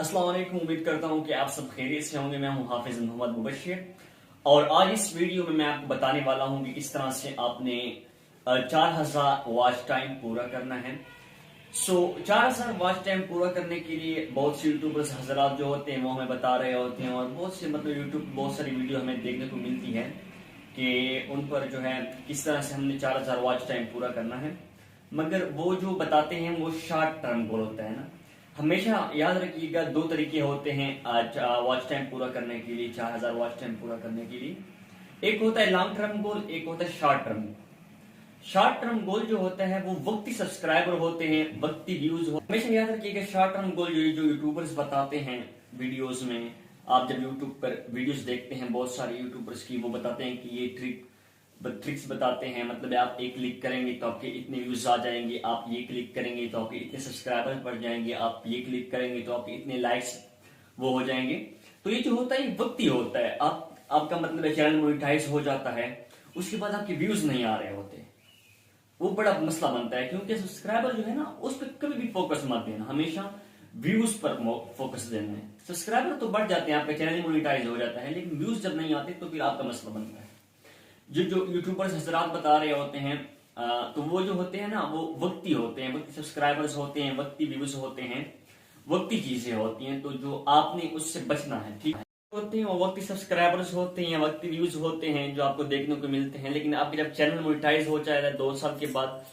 अस्सलाम वालेकुम। उम्मीद करता हूँ कि आप सब खैरियत से होंगे। मैं हूँ हाफिज मोहम्मद मुबशिर और आज इस वीडियो में मैं आपको बताने वाला हूँ कि किस तरह से आपने 4000 वॉच टाइम पूरा करना है। 4000 वॉच टाइम पूरा करने के लिए बहुत से यूट्यूबर्स हजरात जो होते हैं वो हमें बता रहे होते हैं और बहुत से यूट्यूब बहुत सारी वीडियो हमें देखने को मिलती है कि उन पर जो है किस तरह से हमने 4000 वॉच टाइम पूरा करना है, मगर वो जो बताते हैं वो शॉर्ट टर्म गोल होता है ना। हमेशा याद रखिएगा, दो तरीके होते हैं आज वॉच टाइम पूरा करने के लिए, 4000 वॉच टाइम पूरा करने के लिए। एक होता है लॉन्ग टर्म गोल, एक होता है short term. Short term goal जो होता है वो वक्ती सब्सक्राइबर होते हैं, वक्ती व्यूज हो। हमेशा याद रखिएगा शॉर्ट टर्म गोल जो यूट्यूबर्स बताते हैं वीडियोस में, आप जब यूट्यूब पर वीडियोस देखते हैं बहुत सारे यूट्यूबर्स की, वो बताते हैं कि ये ट्रिक्स बताते हैं। मतलब आप एक क्लिक करेंगे तो आपके इतने व्यूज आ जाएंगे, आप ये क्लिक करेंगे तो आपके इतने सब्सक्राइबर बढ़ जाएंगे, आप ये क्लिक करेंगे तो आपके इतने लाइक्स वो हो जाएंगे। तो ये जो होता है ये वक्ती होता है। आपका मतलब चैनल मोनेटाइज हो जाता है, उसके बाद आपके व्यूज नहीं आ रहे होते, वो बड़ा मसला बनता है। क्योंकि सब्सक्राइबर जो है ना उस पर कभी भी फोकस मत देना, हमेशा व्यूज पर फोकस देना है। सब्सक्राइबर तो बढ़ जाते हैं, आपका चैनल मोनेटाइज हो जाता है, लेकिन व्यूज जब नहीं आते तो फिर आपका मसला बनता है। जो यूट्यूबर्स हजरात बता रहे होते हैं तो वो जो होते हैं ना वो वक्ती होते हैं, वक्ती सब्सक्राइबर्स होते हैं, वक्ती व्यूज होते हैं, वक्ती चीजें होती हैं। तो जो आपने उससे बचना है, ठीक है, होते हैं वो वक्ती सब्सक्राइबर्स होते हैं, वक्ती व्यूज होते हैं जो आपको देखने को मिलते हैं। लेकिन आपके जब चैनल मोनेटाइज हो जाएगा 2 साल के बाद,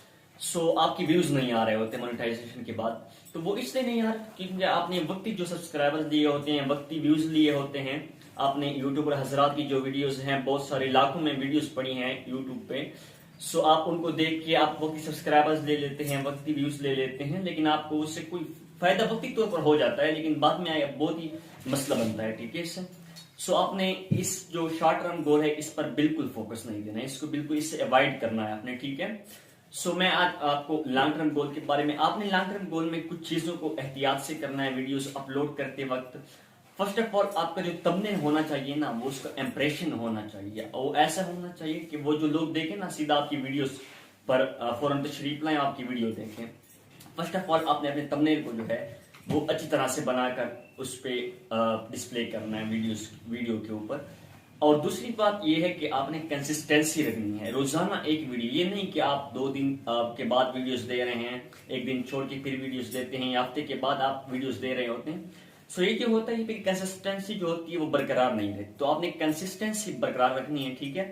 आपकी व्यूज नहीं आ रहे होते मोनेटाइजेशन के बाद। तो वो इसलिए नहीं आ रहा क्योंकि आपने वक्ती जो सब्सक्राइबर्स लिए होते हैं, वक्ती व्यूज लिए होते हैं। आपने यूट्यूबर हजरात की जो वीडियोस हैं, बहुत सारे लाखों में वीडियोस पड़ी हैं यूट्यूब पे, आप उनको देख के आप वक्ती सब्सक्राइबर्स ले लेते हैं, वक्ती व्यूज ले लेते हैं, लेकिन आपको उससे कोई फायदा वक्ती तौर पर हो जाता है, लेकिन बाद में बहुत ही मसला बनता है, ठीक है। इससे आपने इस जो शॉर्ट टर्म गोल है इस पर बिल्कुल फोकस नहीं देना है, इसको बिल्कुल इससे अवॉइड करना है आपने, ठीक है। मैं आज आपको लॉन्ग टर्म गोल के बारे में, आपने लॉन्ग टर्म गोल में कुछ चीजों को एहतियात से करना है वीडियोस अपलोड करते वक्त। फर्स्ट ऑफ ऑल आपका जो थंबनेल होना चाहिए ना, वो उसका इंप्रेशन होना चाहिए, और ऐसा होना चाहिए कि वो जो लोग देखें ना सीधा आपकी वीडियोस पर फौरन तशरीफ लाएं, आपकी वीडियो देखें। फर्स्ट ऑफ ऑल आपने अपने थंबनेल को जो है वो अच्छी तरह से बनाकर उस पर डिस्प्ले करना है वीडियो के ऊपर। और दूसरी बात यह है कि आपने कंसिस्टेंसी रखनी है, रोजाना एक वीडियो। ये नहीं कि आप 2 दिन के बाद वीडियोस दे रहे हैं, एक दिन छोड़ के फिर वीडियोस देते हैं, या हफ्ते के बाद आप वीडियोस दे रहे होते हैं। ये जो होता है कंसिस्टेंसी जो होती है वो बरकरार नहीं रहती। तो आपने कंसिस्टेंसी बरकरार रखनी है, ठीक है।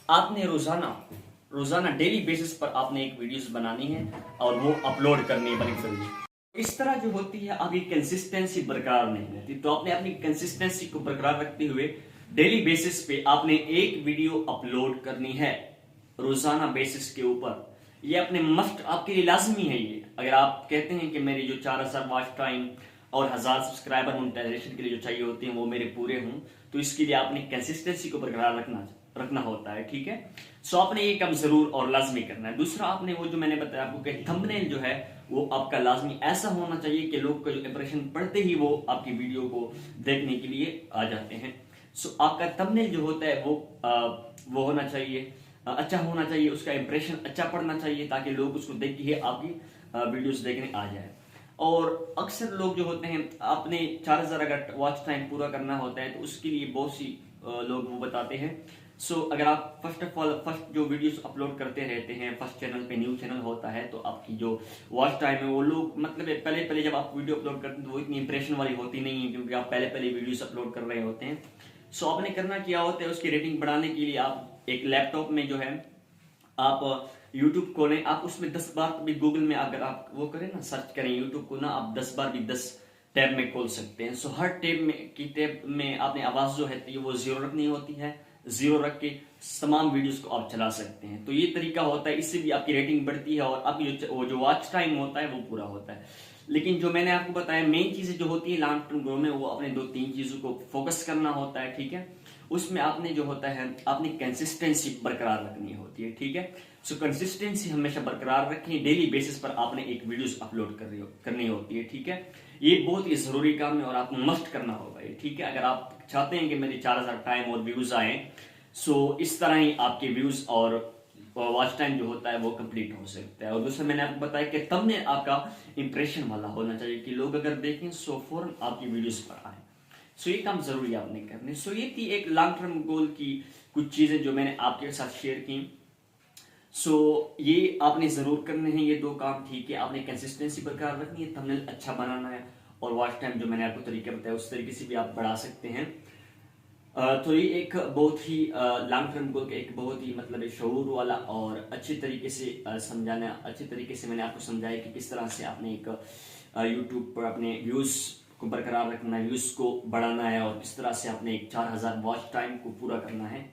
आपने रोजाना डेली बेसिस पर आपने एक वीडियोस बनानी है और वो अपलोड करनी है बड़ी जल्दी। इस तरह जो होती है आपकी कंसिस्टेंसी बरकरार नहीं रहती। तो आपने अपनी कंसिस्टेंसी को बरकरार रखते हुए डेली बेसिस पे आपने एक वीडियो अपलोड करनी है रोजाना बेसिस के ऊपर। ये अपने मस्ट आपके लिए लाजमी है। ये अगर आप कहते हैं कि मेरी जो 4000 वॉच टाइम और 1000 सब्सक्राइबर मोनेटाइजेशन के लिए जो चाहिए होते हैं वो मेरे पूरे हों, तो इसके लिए आपने कंसिस्टेंसी को बरकरार रखना होता है, ठीक है। आपने ये काम जरूर और लाजमी करना है। दूसरा, आपने वो जो मैंने बताया आपको कि थंबनेल जो है वो आपका लाजमी ऐसा होना चाहिए कि लोग का जो इंप्रेशन पढ़ते ही वो आपकी वीडियो को देखने के लिए आ जाते हैं। आपका थंबनेल जो होता है वो होना चाहिए, अच्छा होना चाहिए, उसका इंप्रेशन अच्छा पड़ना चाहिए ताकि लोग उसको देख के आपकी वीडियोस देखने आ जाए। और अक्सर लोग जो होते हैं अपने 4000 अगर वॉच टाइम पूरा करना होता है तो उसके लिए बहुत सी लोग वो बताते हैं। अगर आप फर्स्ट जो वीडियोस अपलोड करते रहते हैं, फर्स्ट चैनल पे न्यू चैनल होता है, तो आपकी जो वॉच टाइम है वो लोग मतलब पहले जब आप वीडियो अपलोड करते हैं तो वो इतनी इंप्रेशन वाली होती नहीं है, क्योंकि आप पहले वीडियोस अपलोड कर रहे होते हैं। आपने करना क्या होता है, उसकी रेटिंग बढ़ाने के लिए आप एक लैपटॉप में जो है आप यूट्यूब खोलें, आप उसमें 10 बार भी गूगल में अगर आप वो करें ना, सर्च करें यूट्यूब को ना, आप 10 बार भी 10 टैब में खोल सकते हैं। हर टैब में आपने आवाज जो है वो 0 रखनी होती है, 0 रख के तमाम वीडियोस को आप चला सकते हैं। तो ये तरीका होता है, इससे भी आपकी रेटिंग बढ़ती है और आपकी जो वॉच टाइम होता है वो पूरा होता है। लेकिन जो मैंने आपको बताया मेन चीजें जो होती है लॉन्ग टर्म ग्रो में, वो अपने 2-3 चीजों को फोकस करना होता है, ठीक है। उसमें आपने जो होता है अपनी कंसिस्टेंसी बरकरार रखनी होती है, ठीक है। कंसिस्टेंसी हमेशा बरकरार रखें, डेली बेसिस पर आपने एक वीडियोस अपलोड करनी होती है, ठीक है। ये बहुत ही जरूरी काम है और आपको मस्ट करना होगा ये, ठीक है। अगर आप चाहते हैं कि मेरे 4000 टाइम और व्यूज आए, इस तरह ही आपके व्यूज और वॉच टाइम जो होता है वो कंप्लीट हो सकता है। और दूसरा मैंने आपको बताया कि थंबनेल आपका इंप्रेशन वाला होना चाहिए कि लोग अगर देखें सो फौरन आपकी वीडियोस पर आए। सो ये काम जरूरी आपने करने। सो ये थी एक लॉन्ग टर्म गोल की कुछ चीजें जो मैंने आपके साथ शेयर की। सो ये आपने जरूर करने हैं ये 2 काम, ठीक है। आपने कंसिस्टेंसी बरकरार रखनी है, थंबनेल अच्छा बनाना है, और वॉच टाइम जो मैंने आपको तरीका बताया उस तरीके से भी आप बढ़ा सकते हैं। तो ये एक बहुत ही लॉन्ग टर्म गोल का एक बहुत ही मतलब एक शऊर वाला और अच्छे तरीके से समझाना, अच्छे तरीके से मैंने आपको समझाया कि किस तरह से आपने एक यूट्यूब पर अपने व्यूज को बरकरार रखना है, व्यूज को बढ़ाना है, और किस तरह से आपने एक 4000 वॉच टाइम को पूरा करना है।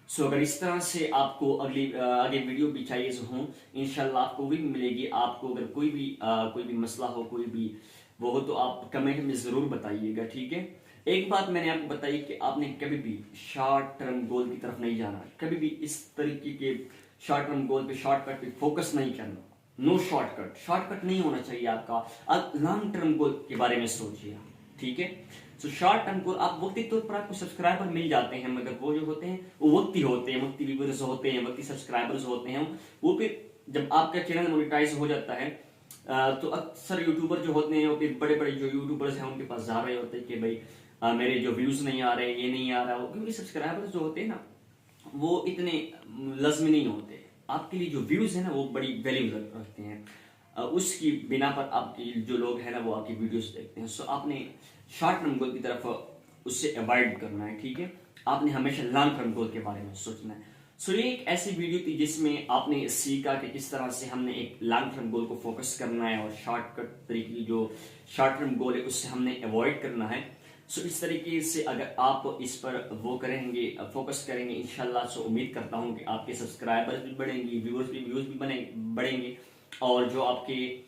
सो अगर इस तरह से आपको आगे वीडियो भी चाहिए हो, इंशाल्लाह आपको भी मिलेगी। आपको अगर कोई भी मसला हो, कोई भी वो हो, तो आप कमेंट में जरूर बताइएगा, ठीक है। एक बात मैंने आपको बताई कि आपने कभी भी शॉर्ट टर्म गोल की तरफ नहीं जाना, कभी भी इस तरीके के शॉर्ट टर्म गोल पे, शॉर्टकट पे फोकस नहीं करना। नो शॉर्टकट, शॉर्टकट नहीं होना चाहिए आपका। आप लॉन्ग टर्म गोल के बारे में सोचिए, ठीक है। तो शॉर्ट टर्म गोल, आप वक्ती तौर पर आपको सब्सक्राइबर मिल जाते हैं, मगर वो जो होते हैं वो वक्ती होते हैं, वक्ती व्यूअर्स होते हैं, वक्ती सब्सक्राइबर्स होते हैं। वो फिर जब आपका चैनल मोनेटाइज हो जाता है तो अक्सर यूट्यूबर जो होते हैं वो फिर बड़े बड़े जो यूट्यूबर्स हैं उनके पास जा रहे होते हैं कि भाई मेरे जो व्यूज नहीं आ रहे, ये नहीं आ रहा, क्योंकि सब्सक्राइबर्स जो होते हैं ना वो इतने लाजमी नहीं होते। आपके लिए जो व्यूज है ना वो बड़ी वैल्यू रखते हैं, उसकी बिना पर आपकी जो लोग हैं ना वो आपकी वीडियोस देखते हैं। सो आपने शॉर्ट टर्म गोल की तरफ उससे अवॉइड करना है, ठीक है। आपने हमेशा लॉन्ग टर्म गोल के बारे में सोचना है। सो ये एक ऐसी वीडियो थी जिसमें आपने सीखा कि किस तरह से हमने एक लॉन्ग टर्म गोल को फोकस करना है और शॉर्टकट तरीके जो शॉर्ट टर्म गोल है उससे हमने अवॉइड करना है। सो इस तरीके से अगर आप इस पर वो करेंगे, फोकस करेंगे इंशाल्लाह, सो उम्मीद करता हूँ कि आपके सब्सक्राइबर्स भी बढ़ेंगे, व्यूअर्स भी बढ़ेंगे, और जो आपके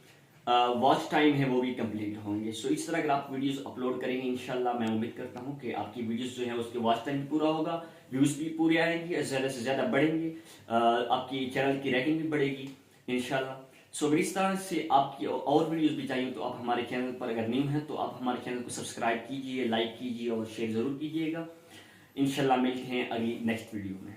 वॉच टाइम है वो भी कंप्लीट होंगे। सो इस तरह अगर आप वीडियोस अपलोड करेंगे इंशाल्लाह, मैं उम्मीद करता हूँ कि आपकी वीडियोस जो है उसके वॉच टाइम भी पूरा होगा, व्यूज भी पूरे आएंगे, ज़्यादा से ज़्यादा बढ़ेंगे, आपकी चैनल की रैंकिंग भी बढ़ेगी इंशाल्लाह। सो अगर इस तरह से आपकी और वीडियोस भी चाहिए तो आप हमारे चैनल पर अगर न्यू हैं तो आप हमारे चैनल को सब्सक्राइब कीजिए, लाइक कीजिए और शेयर ज़रूर कीजिएगा। इंशाल्लाह मिलते हैं अगली नेक्स्ट वीडियो में।